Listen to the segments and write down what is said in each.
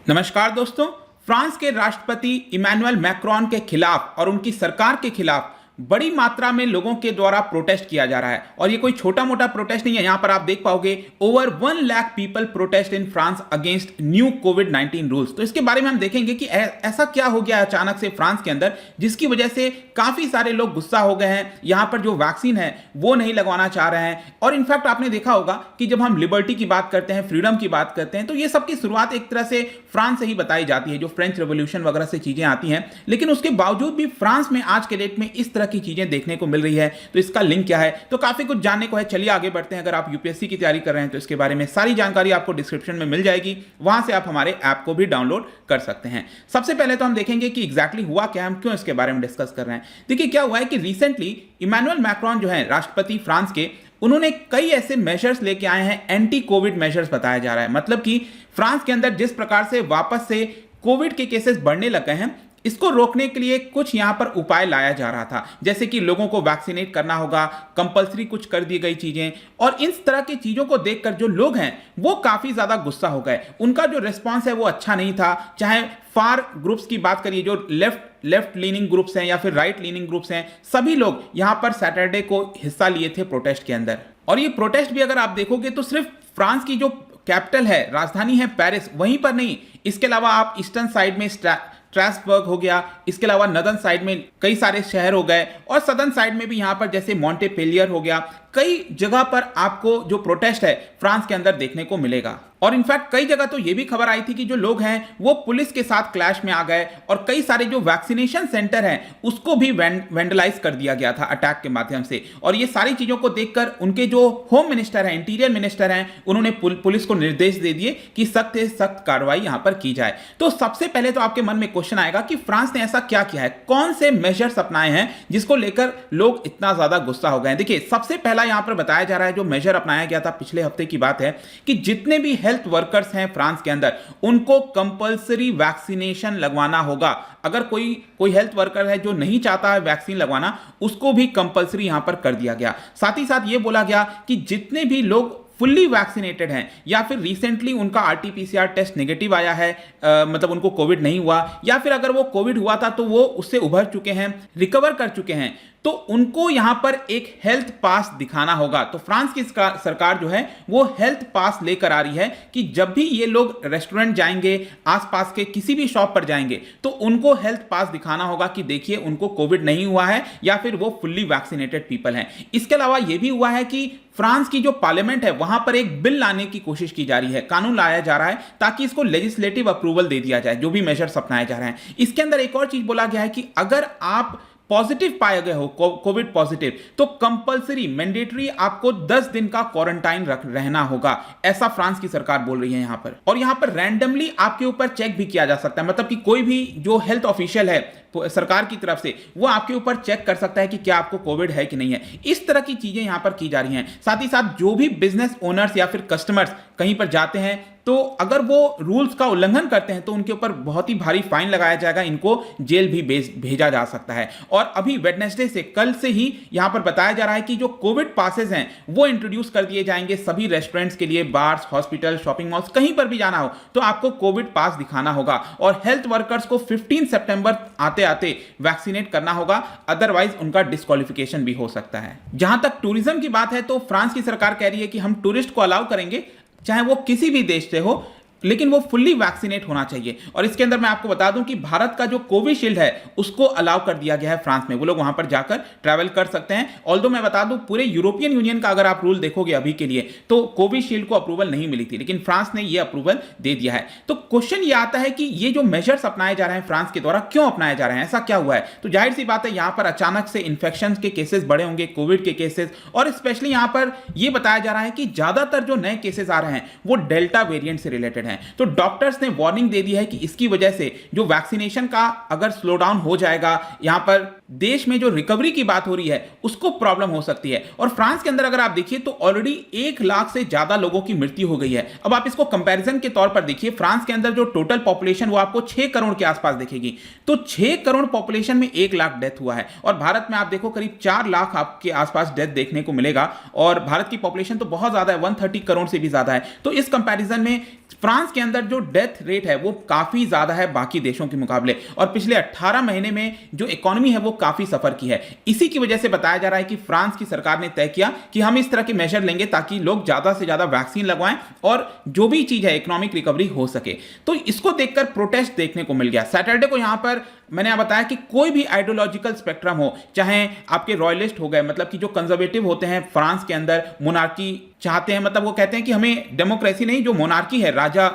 नमस्कार दोस्तों। फ्रांस के राष्ट्रपति इमैनुअल मैक्रोन के खिलाफ और उनकी सरकार के खिलाफ बड़ी मात्रा में लोगों के द्वारा प्रोटेस्ट किया जा रहा है और ये कोई छोटा मोटा प्रोटेस्ट नहीं है। यहां पर आप देख पाओगे over 1 lakh people protest in France against new covid rules. तो इसके बारे में हम देखेंगे कि ऐसा क्या हो गया अचानक से फ्रांस के अंदर जिसकी वजह से काफी सारे लोग गुस्सा हो गए हैं। यहां पर जो वैक्सीन है वो नहीं लगवाना चाह रहे हैं और इनफैक्ट आपने देखा होगा कि जब हम लिबर्टी की बात करते हैं, फ्रीडम की बात करते हैं, तो ये सबकी शुरुआत एक तरह से फ्रांस से ही बताई जाती है, जो फ्रेंच रेवोल्यूशन वगैरह से चीजें आती हैं। लेकिन उसके बावजूद भी फ्रांस में आज के डेट में इस तरह की चीजें देखने को मिल रही है। तो इसका लिंक क्या है, तो काफी कुछ जानने को है। चलिए आगे बढ़ते हैं। अगर आप यूपीएससी की तैयारी कर रहे हैं तो इसके बारे में सारी जानकारी आपको डिस्क्रिप्शन में मिल जाएगी, वहां से आप हमारे ऐप को भी डाउनलोड कर सकते हैं। सबसे पहले तो हम देखेंगे कि एग्जैक्टली हुआ क्या, हम क्यों इसके बारे में डिस्कस कर रहे हैं। देखिए क्या हुआ है कि रिसेंटली इमैनुअल मैक्रोन जो है राष्ट्रपति फ्रांस के, उन्होंने कई ऐसे मेजर्स लेके आए हैं, एंटी कोविड मेजर्स बताया जा रहा है। मतलब कि फ्रांस के अंदर जिस प्रकार से वापस से कोविड के केसेस बढ़ने लगे हैं, इसको रोकने के लिए कुछ यहां पर उपाय लाया जा रहा था, जैसे कि लोगों को वैक्सीनेट करना होगा, कंपलसरी कुछ कर दी गई चीजें। और इस तरह की चीजों को देखकर जो लोग हैं वो काफी ज्यादा गुस्सा हो गए। उनका जो रिस्पांस है वो अच्छा नहीं था। चाहे फार ग्रुप्स की बात करिए, जो लेफ्ट लीनिंग ग्रुप्स हैं या फिर राइट लीनिंग ग्रुप्स हैं, सभी लोग यहां पर सैटरडे को हिस्सा लिए थे प्रोटेस्ट के अंदर। और ये प्रोटेस्ट भी अगर आप देखोगे तो सिर्फ फ्रांस की जो कैपिटल है, राजधानी है पेरिस, वहीं पर नहीं, इसके अलावा आप ईस्टर्न साइड में स्ट्रासबर्ग हो गया, इसके अलावा नदर्न साइड में कई सारे शहर हो गए और सदर्न साइड में भी यहां पर जैसे मॉन्टेपेलियर हो गया, कई जगह पर आपको जो प्रोटेस्ट है फ्रांस के अंदर देखने को मिलेगा। और इनफैक्ट कई जगह तो यह भी खबर आई थी कि जो लोग हैं वो पुलिस के साथ क्लैश में आ गए और कई सारे जो वैक्सीनेशन सेंटर हैं उसको भी वेंडलाइज कर दिया गया था अटैक के माध्यम से। और ये सारी चीजों को देखकर उनके जो होम मिनिस्टर हैं, इंटीरियर मिनिस्टर हैं, उन्होंने पुलिस को निर्देश दे दिए कि सख्त से सख्त कार्रवाई यहां पर की जाए। तो सबसे पहले तो आपके मन में क्वेश्चन आएगा कि फ्रांस ने ऐसा क्या किया है, कौन से मेजर्स अपनाए हैं जिसको लेकर लोग इतना ज्यादा गुस्सा हो गए। देखिए सबसे पहला यहां पर बताया जा रहा है, जो मेजर अपनाया गया था पिछले हफ्ते की बात है, कि जितने भी हेल्थ वर्कर्स हैं फ्रांस के अंदर उनको कंपलसरी वैक्सीनेशन लगवाना होगा। अगर कोई हेल्थ वर्कर है जो नहीं चाहता है वैक्सीन लगवाना, उसको भी कंपलसरी यहां पर कर दिया गया। साथ ही साथ यह बोला गया कि जितने भी लोग फुल्ली वैक्सीनेटेड हैं या फिर रिसेंटली उनका आरटीपीसीआर टेस्ट नेगेटिव आया है, मतलब उनको कोविड नहीं हुआ, या फिर अगर वो कोविड हुआ था तो वो उससे उभर चुके हैं, रिकवर कर चुके हैं, तो उनको यहां पर एक हेल्थ पास दिखाना होगा। तो फ्रांस की सरकार जो है वो हेल्थ पास लेकर आ रही है कि जब भी ये लोग रेस्टोरेंट जाएंगे, आसपास के किसी भी शॉप पर जाएंगे, तो उनको हेल्थ पास दिखाना होगा कि देखिए उनको कोविड नहीं हुआ है या फिर वो फुल्ली वैक्सीनेटेड पीपल हैं। इसके अलावा यह भी हुआ है कि फ्रांस की जो पार्लियामेंट है वहां पर एक बिल लाने की कोशिश की जा रही है, कानून लाया जा रहा है ताकि इसको लेजिस्लेटिव अप्रूवल दे दिया जाए, जो भी मेजर्स अपनाए जा रहे हैं। इसके अंदर एक और चीज बोला गया है कि अगर आप पॉजिटिव पाए गए हो, कोविड पॉजिटिव, तो कंपलसरी मैंडेटरी आपको 10 दिन का क्वारंटाइन रहना होगा, ऐसा फ्रांस की सरकार बोल रही है यहां पर। और यहां पर रैंडमली आपके ऊपर चेक भी किया जा सकता है, मतलब कि कोई भी जो हेल्थ ऑफिशियल है सरकार की तरफ से वो आपके ऊपर चेक कर सकता है कि क्या आपको कोविड है कि नहीं है। इस तरह की चीजें यहां पर की जा रही हैं। साथ ही साथ जो भी बिजनेस ओनर्स या फिर कस्टमर्स कहीं पर जाते हैं तो अगर वो रूल्स का उल्लंघन करते हैं तो उनके ऊपर बहुत ही भारी फाइन लगाया जाएगा, इनको जेल भी भेजा जा सकता है। और अभी वेडनेसडे से, कल से ही यहां पर बताया जा रहा है कि जो कोविड पासेस हैं वो इंट्रोड्यूस कर दिए जाएंगे सभी रेस्टोरेंट्स के लिए, बार्स, हॉस्पिटल, शॉपिंग मॉल्स, कहीं पर भी जाना हो तो आपको कोविड पास दिखाना होगा। और हेल्थ वर्कर्स को 15 सितंबर आते वैक्सीनेट करना होगा, अदरवाइज उनका डिस्क्वालिफिकेशन भी हो सकता है। जहां तक टूरिज्म की बात है तो फ्रांस की सरकार कह रही है कि हम टूरिस्ट को अलाउ करेंगे, चाहे वो किसी भी देश से हो, लेकिन वो फुल्ली वैक्सीनेट होना चाहिए। और इसके अंदर मैं आपको बता दूं कि भारत का जो कोविशील्ड है उसको अलाउ कर दिया गया है फ्रांस में, वो लोग वहां पर जाकर ट्रैवल कर सकते हैं। ऑल्दो मैं बता दूं पूरे यूरोपियन यूनियन का अगर आप रूल देखोगे अभी के लिए तो कोविशील्ड को अप्रूवल नहीं मिली थी, लेकिन फ्रांस ने ये अप्रूवल दे दिया है। तो क्वेश्चन ये आता है कि ये जो मेजर्स अपनाए जा रहे हैं फ्रांस के द्वारा, क्यों अपनाए जा रहे हैं, ऐसा क्या हुआ है। तो जाहिर सी बात है यहां पर अचानक से इन्फेक्शन के केसेस बढ़े होंगे, कोविड के केसेस, और स्पेशली यहां पर यह बताया जा रहा है कि ज्यादातर जो नए केसेस आ रहे हैं वो डेल्टा वेरिएंट से रिलेटेड हैं। तो डॉक्टर्स ने वार्निंग दे दी है कि इसकी वजह से जो वैक्सीनेशन का अगर स्लो डाउन हो जाएगा, यहां पर देश में जो रिकवरी की बात हो रही है उसको प्रॉब्लम हो सकती है। और फ्रांस के अंदर अगर आप देखिए तो ऑलरेडी 1 लाख से ज्यादा लोगों की मृत्यु हो गई है। अब आप इसको कंपैरिजन के तौर पर देखिए, फ्रांस के अंदर जो टोटल पॉपुलेशन वो आपको 6 करोड़ के आसपास दिखेगी, तो 6 करोड़ पॉपुलेशन में 1 लाख डेथ हुआ है। और भारत में आप देखो करीब 4 लाख आपके आसपास डेथ देखने को मिलेगा, और भारत की पॉपुलेशन तो बहुत ज्यादा है, 130 करोड़ से भी ज्यादा है। तो इस कंपैरिजन में फ्रांस फ्रांस के अंदर जो डेथ रेट है वो काफी ज्यादा है बाकी देशों के मुकाबले, और पिछले 18 महीने में जो इकोनॉमी है वो काफी सफर की है। इसी की वजह से बताया जा रहा है कि फ्रांस की सरकार ने तय किया कि हम इस तरह के मेजर लेंगे ताकि लोग ज्यादा से ज्यादा वैक्सीन लगवाएं और जो भी चीज है इकोनॉमिक रिकवरी हो सके। तो इसको देखकर प्रोटेस्ट देखने को मिल गया। सैटरडे को यहां पर मैंने बताया कि कोई भी आइडियोलॉजिकल स्पेक्ट्रम हो, चाहे आपके रॉयलिस्ट हो गए, मतलब कि जो कंजर्वेटिव होते हैं फ्रांस के अंदर, मोनार्की चाहते हैं, मतलब वो कहते हैं कि हमें डेमोक्रेसी नहीं, जो मोनार्की है, राजा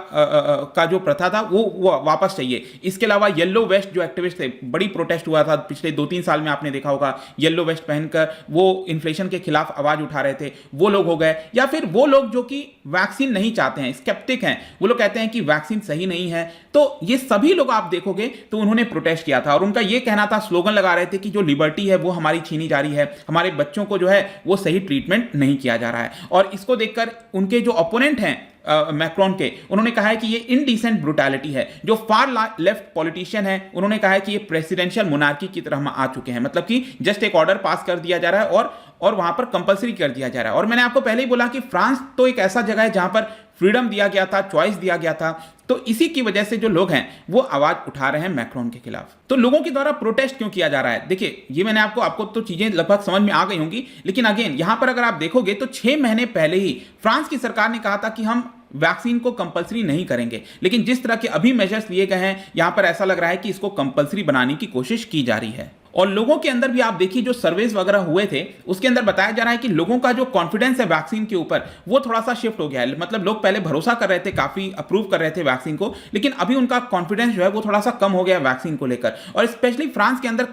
का जो प्रथा था वो वापस चाहिए। इसके अलावा येलो वेस्ट जो एक्टिविस्ट थे, बड़ी प्रोटेस्ट हुआ था पिछले 2-3 साल में, आपने देखा होगा, येलो वेस्ट पहनकर वो इन्फ्लेशन के खिलाफ आवाज उठा रहे थे, वो लोग हो गए। या फिर वो लोग जो कि वैक्सीन नहीं चाहते हैं, स्केप्टिक हैं, वो लोग कहते हैं कि वैक्सीन सही नहीं है। तो ये सभी लोग आप देखोगे तो उन्होंने प्रोटेस्ट किया था और उनका ये कहना था, स्लोगन लगा रहे थे कि जो लिबर्टी है वो हमारी छीनी जा रही है, हमारे बच्चों को जो है वो सही ट्रीटमेंट नहीं किया जा रहा है। और इसको देखकर उनके जो ओपोनेंट हैं मैक्रोन के, उन्होंने कहा है कि ये इनडिसेंट ब्रुटैलिटी है। जो फार लेफ्ट पॉलिटिशियन है उन्होंने कहा है कि ये प्रेसिडेंशियल मोनार्की की तरह हम आ चुके हैं, मतलब कि जस्ट एक ऑर्डर पास कर दिया जा रहा है और वहां पर कंपलसरी कर दिया जा रहा है। और मैंने आपको पहले ही बोला कि फ्रांस तो एक ऐसा जगह है जहां पर फ्रीडम दिया गया था, चॉइस दिया गया था, तो इसी की वजह से जो लोग हैं वो आवाज उठा रहे हैं मैक्रोन के खिलाफ। तो लोगों के द्वारा प्रोटेस्ट क्यों किया जा रहा है? देखिए, ये मैंने आपको तो चीजें लगभग समझ में आ गई होंगी, लेकिन अगेन यहां पर अगर आप देखोगे तो 6 महीने पहले ही फ्रांस की सरकार ने कहा था कि हम वैक्सीन को कंपलसरी नहीं करेंगे, लेकिन जिस तरह के अभी मेजर्स लिए गए हैं यहां पर ऐसा लग रहा है कि इसको कंपलसरी बनाने की कोशिश की जा रही है। और लोगों के अंदर भी आप देखिए, जो सर्वेस वगैरह हुए थे उसके अंदर बताया जा रहा है कि लोगों का जो कॉन्फिडेंस है वैक्सीन के ऊपर वो थोड़ा सा शिफ्ट हो गया है। मतलब लोग पहले भरोसा कर रहे थे, काफी अप्रूव कर रहे थे वैक्सीन को, लेकिन अभी उनका कॉन्फिडेंस जो है वो थोड़ा सा कम हो गया है वैक्सीन को लेकर। और स्पेशली फ्रांस के अंदर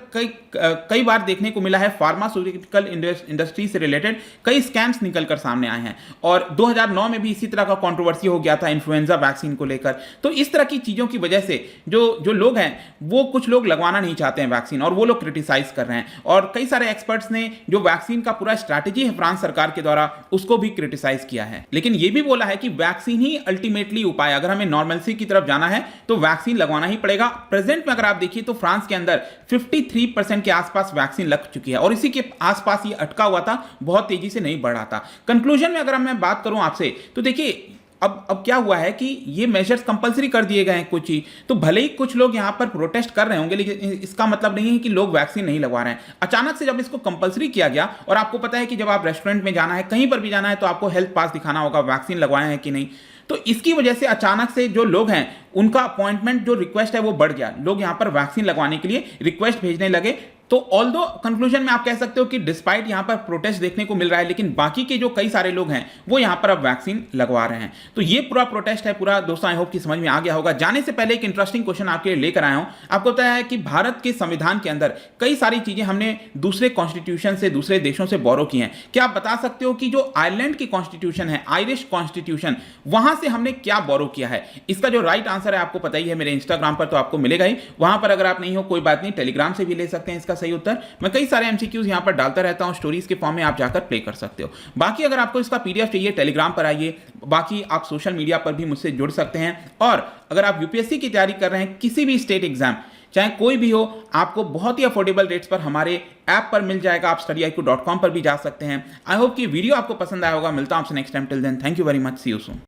कई बार देखने को मिला है फार्मास्यूटिकल इंडस्ट्री से रिलेटेड कई स्कैम्स निकलकर सामने आए हैं, और 2009 में भी इसी तरह का कंट्रोवर्सी हो गया था इन्फ्लुएंजा वैक्सीन को लेकर। तो इस तरह की चीजों की वजह से जो लोग हैं वो, कुछ लोग लगवाना नहीं चाहते हैं वैक्सीन और वो लोग क्रिटिसाइज कर रहे हैं। और कई सारे एक्सपर्ट्स ने जो वैक्सीन का पूरा स्ट्रैटेजी है फ्रांस सरकार के द्वारा उसको भी क्रिटिसाइज किया है, लेकिन यह भी बोला है कि वैक्सीन ही अल्टीमेटली उपाय, अगर हमें नॉर्मलसी की तरफ जाना है तो वैक्सीन लगवाना ही पड़ेगा। प्रेजेंट में अगर आप देखिए तो फ्रांस के अंदर 53% के आसपास वैक्सीन लग चुकी है और इसी के आसपास ये अटका हुआ था, बहुत तेजी से नहीं बढ़ रहा था। कंक्लूजन में अगर मैं बात करूं आपसे तो देखिए, अब क्या हुआ है कि ये मेजर्स कंपलसरी कर दिए गए हैं कुछ ही, तो भले ही कुछ लोग यहां पर प्रोटेस्ट कर रहे होंगे, लेकिन इसका मतलब नहीं है कि लोग वैक्सीन नहीं लगवा रहे हैं। अचानक से जब इसको कंपलसरी किया गया, और आपको पता है कि जब आप रेस्टोरेंट में जाना है, कहीं पर भी जाना है, तो आपको हेल्थ पास दिखाना होगा, वैक्सीन लगवाए हैं कि नहीं। तो इसकी वजह से अचानक से जो लोग हैं उनका अपॉइंटमेंट जो रिक्वेस्ट है वो बढ़ गया, लोग यहां पर वैक्सीन लगवाने के लिए रिक्वेस्ट भेजने लगे। तो ऑल्दो कंक्लूजन में आप कह सकते हो कि डिस्पाइट यहां पर प्रोटेस्ट देखने को मिल रहा है, लेकिन बाकी के जो कई सारे लोग हैं वो यहां पर अब वैक्सीन लगवा रहे हैं। तो ये पूरा प्रोटेस्ट है पूरा। दोस्तों, आई होप कि समझ में आ गया होगा। जाने से पहले एक इंटरेस्टिंग क्वेश्चन आपके लिए लेकर आया हूं। आपको पता है कि भारत के संविधान के अंदर कई सारी चीजें हमने दूसरे कॉन्स्टिट्यूशन से, दूसरे देशों से बोरो की हैं। क्या आप बता सकते हो कि जो आयरलैंड की कॉन्स्टिट्यूशन है, आयरिश कॉन्स्टिट्यूशन, वहां से हमने क्या बोरो किया है? इसका जो राइट आंसर है आपको पता ही है, मेरे इंस्टाग्राम पर तो आपको मिलेगा ही। वहां पर अगर आप नहीं हो कोई बात नहीं, टेलीग्राम से भी ले सकते हैं इसका सही उत्तर। मैं कई सारे एमसीक्यूज यहां पर डालता रहता हूं, स्टोरीज के फॉर्म में आप जाकर प्ले कर सकते हो। बाकी अगर आपको इसका पीडीएफ चाहिए, टेलीग्राम पर आइए। बाकी आप सोशल मीडिया पर भी मुझसे जुड़ सकते हैं। और अगर आप यूपीएससी की तैयारी कर रहे हैं, किसी भी स्टेट एग्जाम, चाहे कोई भी हो, आपको बहुत ही अफोर्डेबल रेट्स पर हमारे ऐप पर मिल जाएगा। आप studiiq.com पर भी जा सकते हैं। आई होप कि वीडियो आपको पसंद आया होगा। मिलता हूं आपसे next time. Till then, thank you very much, see you soon.